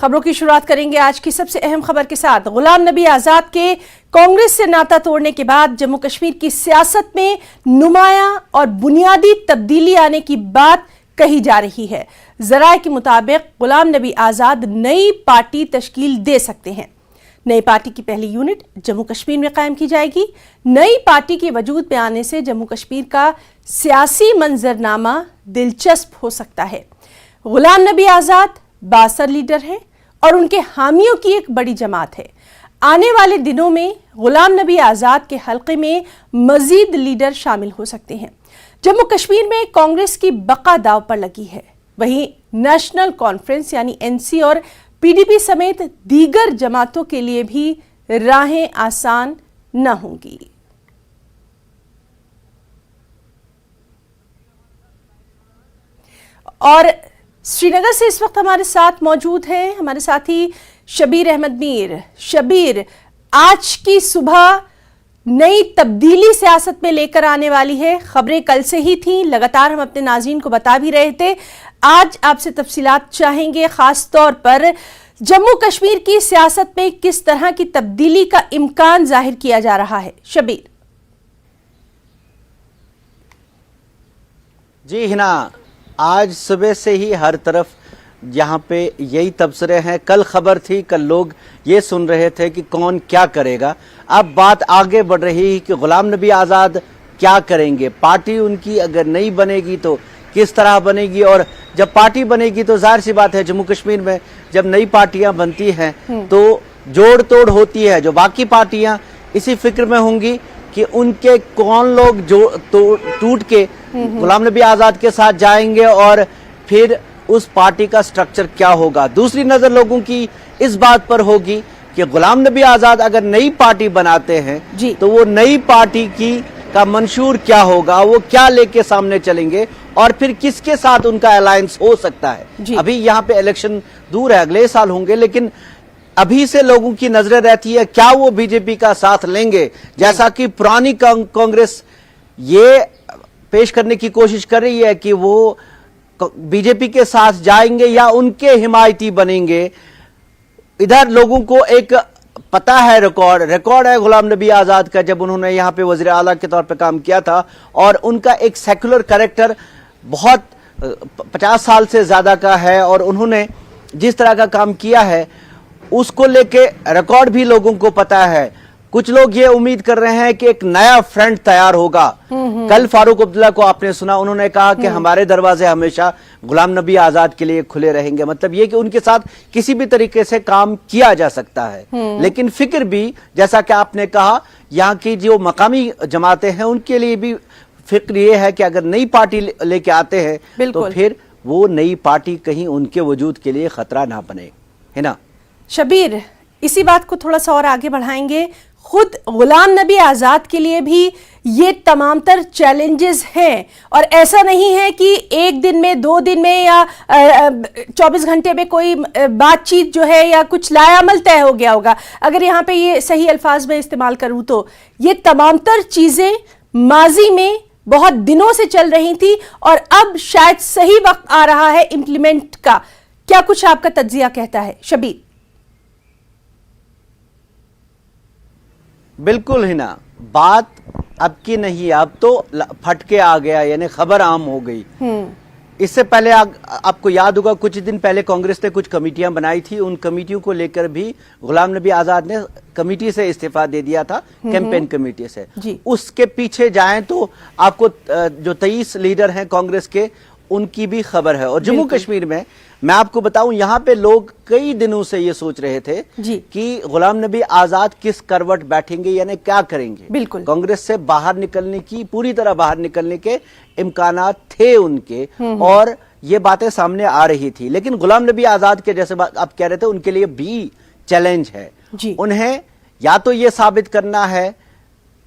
खबरों की शुरुआत करेंगे आज की सबसे अहम खबर के साथ। गुलाम नबी आजाद के कांग्रेस से नाता तोड़ने के बाद जम्मू कश्मीर की सियासत में नुमायां और बुनियादी तब्दीली आने की बात कही जा रही है। जराए के मुताबिक गुलाम नबी आजाद नई पार्टी तश्कील दे सकते हैं। नई पार्टी की पहली यूनिट जम्मू कश्मीर में कायम की जाएगी। नई पार्टी के वजूद में आने से जम्मू कश्मीर का सियासी मंजरनामा दिलचस्प हो सकता है। गुलाम नबी आजाद बासर लीडर हैं और उनके हामियों की एक बड़ी जमात है। आने वाले दिनों में गुलाम नबी आजाद के हलके में मजीद लीडर शामिल हो सकते हैं। जम्मू कश्मीर में कांग्रेस की बका दांव पर लगी है। वहीं नेशनल कॉन्फ्रेंस यानी एनसी और पीडीपी समेत दीगर जमातों के लिए भी राहें आसान न होंगी। और श्रीनगर से इस वक्त हमारे साथ मौजूद हैं हमारे साथी शबीर अहमद मीर। शबीर, आज की सुबह नई तब्दीली सियासत में लेकर आने वाली है। खबरें कल से ही थीं, लगातार हम अपने नाज़रीन को बता भी रहे थे। आज आपसे तफसीलात चाहेंगे, खास तौर पर जम्मू कश्मीर की सियासत में किस तरह की तब्दीली का इम्कान जाहिर किया जा रहा है। शबीर जी हिना, आज सुबह से ही हर तरफ यहाँ पे यही तबसरे हैं। कल खबर थी, कल लोग ये सुन रहे थे कि कौन क्या करेगा। अब बात आगे बढ़ रही है कि गुलाम नबी आज़ाद क्या करेंगे। पार्टी उनकी अगर नहीं बनेगी तो किस तरह बनेगी, और जब पार्टी बनेगी तो जाहिर सी बात है जम्मू कश्मीर में जब नई पार्टियां बनती हैं तो जोड़ तोड़ होती है। जो बाकी पार्टियां इसी फिक्र में होंगी कि उनके कौन लोग जो टूट के गुलाम नबी आजाद के साथ जाएंगे और फिर उस पार्टी का स्ट्रक्चर क्या होगा। दूसरी नजर लोगों की इस बात पर होगी कि गुलाम नबी आजाद अगर नई पार्टी बनाते हैं तो वो नई पार्टी का मंशूर क्या होगा, वो क्या लेके सामने चलेंगे और फिर किसके साथ उनका अलायंस हो सकता है। अभी यहाँ पे इलेक्शन दूर है, अगले साल होंगे, लेकिन अभी से लोगों की नजरें रहती है क्या वो बीजेपी का साथ लेंगे। जैसा कि पुरानी कांग्रेस ये पेश करने की कोशिश कर रही है कि वो बीजेपी के साथ जाएंगे या उनके हिमायती बनेंगे। इधर लोगों को एक पता है, रिकॉर्ड है गुलाम नबी आजाद का, जब उन्होंने यहाँ पे वजीर आला के तौर पे काम किया था और उनका एक सेकुलर कैरेक्टर बहुत 50 साल से ज्यादा का है और उन्होंने जिस तरह का काम किया है उसको लेके रिकॉर्ड भी लोगों को पता है। कुछ लोग ये उम्मीद कर रहे हैं कि एक नया फ्रंट तैयार होगा। कल फारूक अब्दुल्ला को आपने सुना, उन्होंने कहा कि हमारे दरवाजे हमेशा गुलाम नबी आजाद के लिए खुले रहेंगे। मतलब ये कि उनके साथ किसी भी तरीके से काम किया जा सकता है। लेकिन फिक्र भी, जैसा कि आपने कहा, यहाँ की जो मकामी जमातें हैं उनके लिए भी फिक्र ये है कि अगर नई पार्टी लेके आते हैं तो फिर वो नई पार्टी कहीं उनके वजूद के लिए खतरा ना बने, है ना। शबीर, इसी बात को थोड़ा सा और आगे बढ़ाएंगे। खुद गुलाम नबी आजाद के लिए भी ये तमाम तर चैलेंजेस हैं और ऐसा नहीं है कि एक दिन में, 2 दिन में या 24 घंटे में कोई बातचीत जो है या कुछ लायामल तय हो गया होगा। अगर यहाँ पे ये सही अल्फाज में इस्तेमाल करूँ तो ये तमाम तर चीजें माजी में बहुत दिनों से चल रही थी और अब शायद सही वक्त आ रहा है इम्प्लीमेंट का। क्या कुछ आपका तज्जिया कहता है शबीर? बिल्कुल ही ना, बात अब की नहीं, अब तो फटके आ गया, यानी खबर आम हो गई। इससे पहले आपको याद होगा कुछ दिन पहले कांग्रेस ने कुछ कमेटियां बनाई थी, उन कमेटियों को लेकर भी गुलाम नबी आजाद ने कमेटी से इस्तीफा दे दिया था, कैंपेन कमेटी से। उसके पीछे जाएं तो आपको जो 23 लीडर हैं कांग्रेस के उनकी भी खबर है। और जम्मू कश्मीर में मैं आपको बताऊं, यहाँ पे लोग कई दिनों से ये सोच रहे थे कि गुलाम नबी आजाद किस करवट बैठेंगे, यानी क्या करेंगे। कांग्रेस से बाहर निकलने की, पूरी तरह बाहर निकलने के इम्कानात थे उनके और ये बातें सामने आ रही थी। लेकिन गुलाम नबी आजाद के जैसे आप कह रहे थे, उनके लिए भी चैलेंज है। उन्हें या तो ये साबित करना है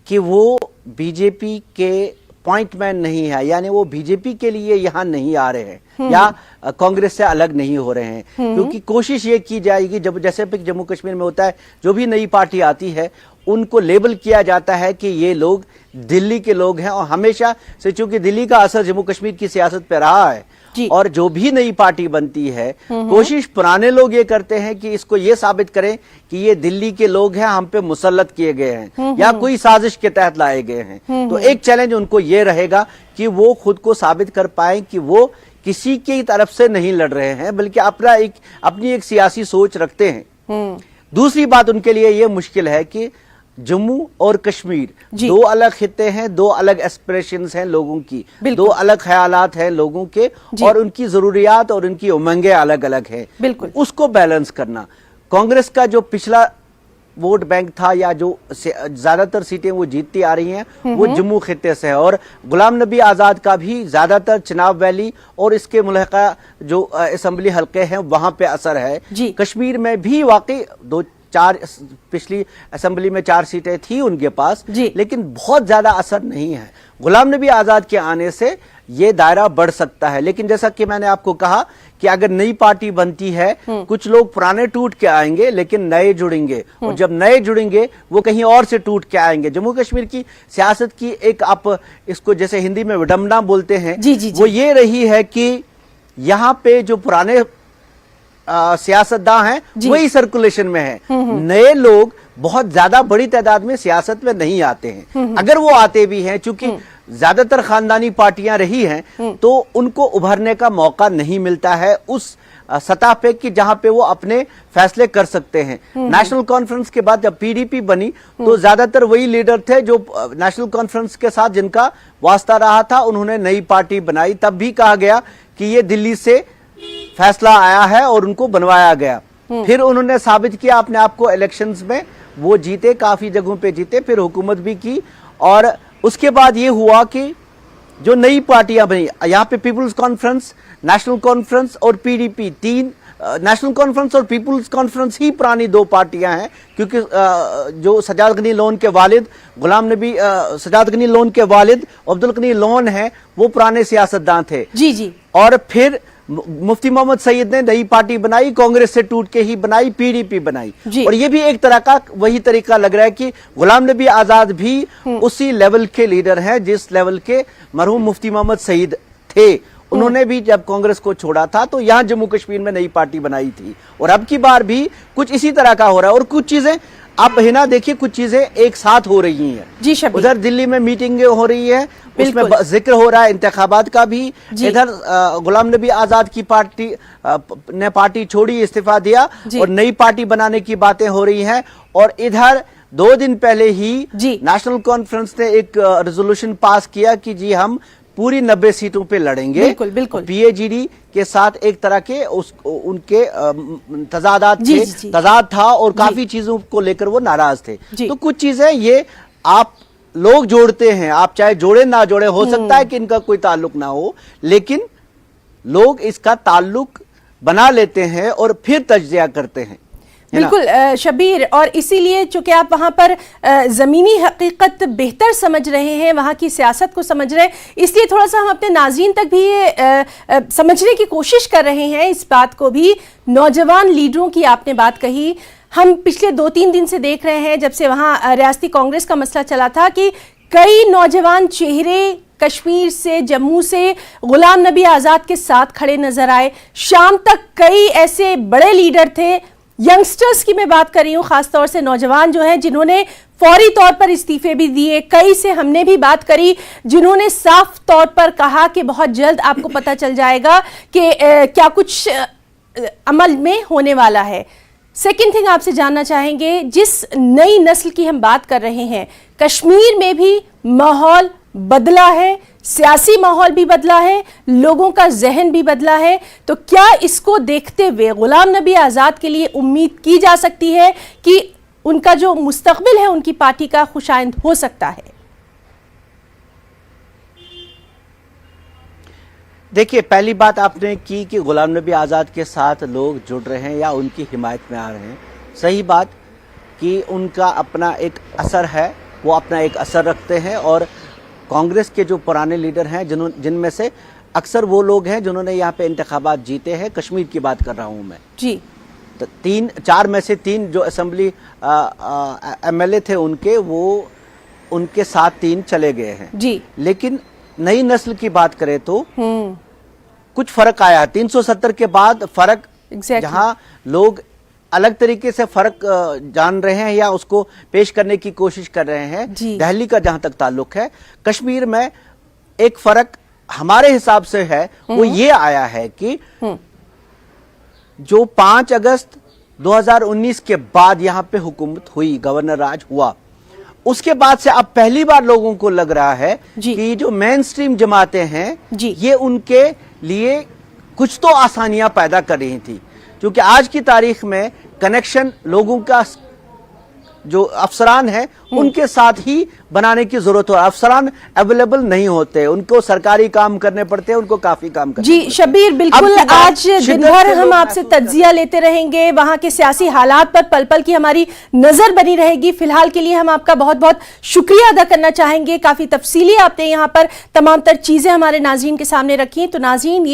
कि वो बीजेपी के पॉइंटमैन नहीं है, यानी वो बीजेपी के लिए यहां नहीं आ रहे हैं या कांग्रेस से अलग नहीं हो रहे हैं। क्योंकि कोशिश ये की जाएगी, जब जैसे जम्मू कश्मीर में होता है, जो भी नई पार्टी आती है उनको लेबल किया जाता है कि ये लोग दिल्ली के लोग हैं। और हमेशा से चूंकि दिल्ली का असर जम्मू कश्मीर की सियासत पे रहा है जी। और जो भी नई पार्टी बनती है, कोशिश पुराने लोग ये करते हैं कि इसको ये साबित करें कि ये दिल्ली के लोग हैं, हम पे मुसल्लत किए गए हैं या कोई साजिश के तहत लाए गए हैं। तो एक चैलेंज उनको ये रहेगा कि वो खुद को साबित कर पाए कि वो किसी की तरफ से नहीं लड़ रहे हैं, बल्कि अपनी एक सियासी सोच रखते हैं। दूसरी बात उनके लिए ये मुश्किल है कि जम्मू और कश्मीर दो अलग खित्ते हैं, दो अलग एस्पिरेशंस हैं लोगों की, दो अलग ख्यालात हैं लोगों के, और उनकी जरूरियात और उनकी उमंगें अलग अलग हैं। बिल्कुल उसको बैलेंस करना। कांग्रेस का जो पिछला वोट बैंक था या जो ज्यादातर सीटें वो जीतती आ रही हैं, वो जम्मू खित्ते से है, और गुलाम नबी आजाद का भी ज्यादातर चिनाब वैली और इसके मुल्हका जो असेंबली हल्के हैं वहां पे असर है। कश्मीर में भी वाकई पिछली असेंबली में 4 सीटें थी उनके पास, लेकिन बहुत ज्यादा असर नहीं है। गुलाम नबी आजाद के आने से ये दायरा बढ़ सकता है, लेकिन जैसा कि मैंने आपको कहा कि अगर नई पार्टी बनती है, कुछ लोग पुराने टूट के आएंगे लेकिन नए जुड़ेंगे, और जब नए जुड़ेंगे वो कहीं और से टूट के आएंगे। जम्मू कश्मीर की सियासत की एक, आप इसको जैसे हिंदी में विडंबना बोलते हैं, वो ये रही है कि यहाँ पे जो पुराने सियासतदान हैं वही सर्कुलेशन में है, नए लोग बहुत ज्यादा बड़ी तादाद में सियासत में नहीं आते हैं। अगर वो आते भी हैं, चूंकि ज्यादातर खानदानी पार्टियां रही हैं, तो उनको उभरने का मौका नहीं मिलता है उस सतह पे कि जहां पे वो अपने फैसले कर सकते हैं। नेशनल कॉन्फ्रेंस के बाद जब पीडीपी बनी तो ज्यादातर वही लीडर थे जो नेशनल कॉन्फ्रेंस के साथ जिनका वास्ता रहा था, उन्होंने नई पार्टी बनाई। तब भी कहा गया कि ये दिल्ली से फैसला आया है और उनको बनवाया गया। फिर उन्होंने साबित किया अपने आप को इलेक्शंस में, वो जीते, काफी जगहों पे जीते, फिर हुकूमत भी की, और उसके बाद ये हुआ कि जो नई पार्टियां बनी, यहाँ पे पीपुल्स कॉन्फ्रेंस, नेशनल कॉन्फ्रेंस और पीडीपी, तीन, नेशनल कॉन्फ्रेंस और पीपुल्स कॉन्फ्रेंस ही पुरानी 2 पार्टियां हैं, क्योंकि जो सजाद गनी लोन के वालिद सजाद गनी लोन के वालिद अब्दुल गनी लोन हैं, वो पुराने सियासतदान थे। जी। और फिर मुफ्ती मोहम्मद सईद ने नई पार्टी बनाई, कांग्रेस से टूट के ही बनाई, पीडीपी बनाई। और ये भी एक तरह का वही तरीका लग रहा है कि गुलाम नबी आजाद भी उसी लेवल के लीडर हैं जिस लेवल के मरहूम मुफ्ती मोहम्मद सईद थे। उन्होंने भी जब कांग्रेस को छोड़ा था तो यहां जम्मू कश्मीर में नई पार्टी बनाई थी, और अब की बार भी कुछ इसी तरह का हो रहा है। और कुछ चीजें आप हिना देखिए, कुछ चीजें एक साथ हो रही हैं। जी शबीर, उधर दिल्ली में मीटिंग हो रही है, उसमें जिक्र हो रहा है इंतखाबात का भी। इधर गुलाम नबी आजाद की पार्टी ने पार्टी छोड़ी, इस्तीफा दिया, और नई पार्टी बनाने की बातें हो रही हैं। और इधर 2 दिन पहले ही नेशनल कॉन्फ्रेंस ने एक रेजोल्यूशन पास किया कि जी हम पूरी 90 सीटों पे लड़ेंगे। बिल्कुल। पीएजीडी के साथ एक तरह के उनके तजाद था, और काफी चीजों को लेकर वो नाराज थे। तो कुछ चीजें ये आप लोग जोड़ते हैं, आप चाहे जोड़े ना जोड़े, हो सकता है कि इनका कोई ताल्लुक ना हो, लेकिन लोग इसका ताल्लुक बना लेते हैं और फिर तज्जिया करते हैं। बिल्कुल शबीर, और इसीलिए चूंकि आप वहां पर जमीनी हकीकत बेहतर समझ रहे हैं, वहां की सियासत को समझ रहे हैं, इसलिए थोड़ा सा हम अपने नाज़रीन तक भी ये समझने की कोशिश कर रहे हैं इस बात को भी। नौजवान लीडरों की आपने बात कही, हम पिछले 2-3 दिन से देख रहे हैं, जब से वहां रियासती कांग्रेस का मसला चला था, कि कई नौजवान चेहरे कश्मीर से, जम्मू से गुलाम नबी आजाद के साथ खड़े नजर आए। शाम तक कई ऐसे बड़े लीडर थे, यंगस्टर्स की मैं बात कर रही हूँ, खासतौर से नौजवान जो हैं जिन्होंने फौरी तौर पर इस्तीफे भी दिए। कई से हमने भी बात करी जिन्होंने साफ तौर पर कहा कि बहुत जल्द आपको पता चल जाएगा कि क्या कुछ अमल में होने वाला है। सेकेंड थिंग आपसे जानना चाहेंगे, जिस नई नस्ल की हम बात कर रहे हैं, कश्मीर में भी माहौल बदला है, सियासी माहौल भी बदला है, लोगों का जहन भी बदला है, तो क्या इसको देखते हुए गुलाम नबी आजाद के लिए उम्मीद की जा सकती है कि उनका जो मुस्तकबिल है उनकी पार्टी का खुशाइंद हो सकता है? देखिए, पहली बात आपने की कि गुलाम नबी आजाद के साथ लोग जुड़ रहे हैं या उनकी हिमायत में आ रहे हैं। सही बात कि उनका अपना एक असर है, वो अपना एक असर रखते हैं, और कांग्रेस के जो पुराने लीडर हैं जिनमें से अक्सर वो लोग हैं जिन्होंने यहाँ पे इंतखाबात जीते हैं, कश्मीर की बात कर रहा हूँ मैं जी, तो 4 में से 3 जो असेंबली एमएलए थे उनके साथ 3 चले गए हैं जी। लेकिन नई नस्ल की बात करें तो कुछ फर्क आया है 370 के बाद फर्क Exactly. जहां लोग अलग तरीके से फर्क जान रहे हैं या उसको पेश करने की कोशिश कर रहे हैं जी। दिल्ली का जहां तक ताल्लुक है, कश्मीर में एक फर्क हमारे हिसाब से है वो ये आया है कि जो 5 अगस्त 2019 के बाद यहां पे हुकूमत हुई, गवर्नर राज हुआ, उसके बाद से अब पहली बार लोगों को लग रहा है जी। कि जो मेन स्ट्रीम जमातें हैं जी। ये उनके लिए कुछ तो आसानियां पैदा कर रही थी, क्योंकि आज की तारीख में कनेक्शन लोगों का जो अफसरान है उनके साथ ही बनाने की जरूरत हो। अफसरान अवेलेबल नहीं होते, उनको सरकारी काम करने पड़ते हैं, उनको काफी काम करने जी पड़ते हैं। शब्बीर, बिल्कुल अब की बात आज दिन शिद्दत भर से हम लोग आपसे महसूस कर रहे हैं। तज्जिया लेते रहेंगे, वहां के सियासी हालात पर पल पल की हमारी नजर बनी रहेगी। फिलहाल के लिए हम आपका बहुत बहुत शुक्रिया अदा करना चाहेंगे, काफी तफसीली आपने यहाँ पर तमाम तर चीजें हमारे नाज़रीन के सामने रखी। तो नाज़रीन, ये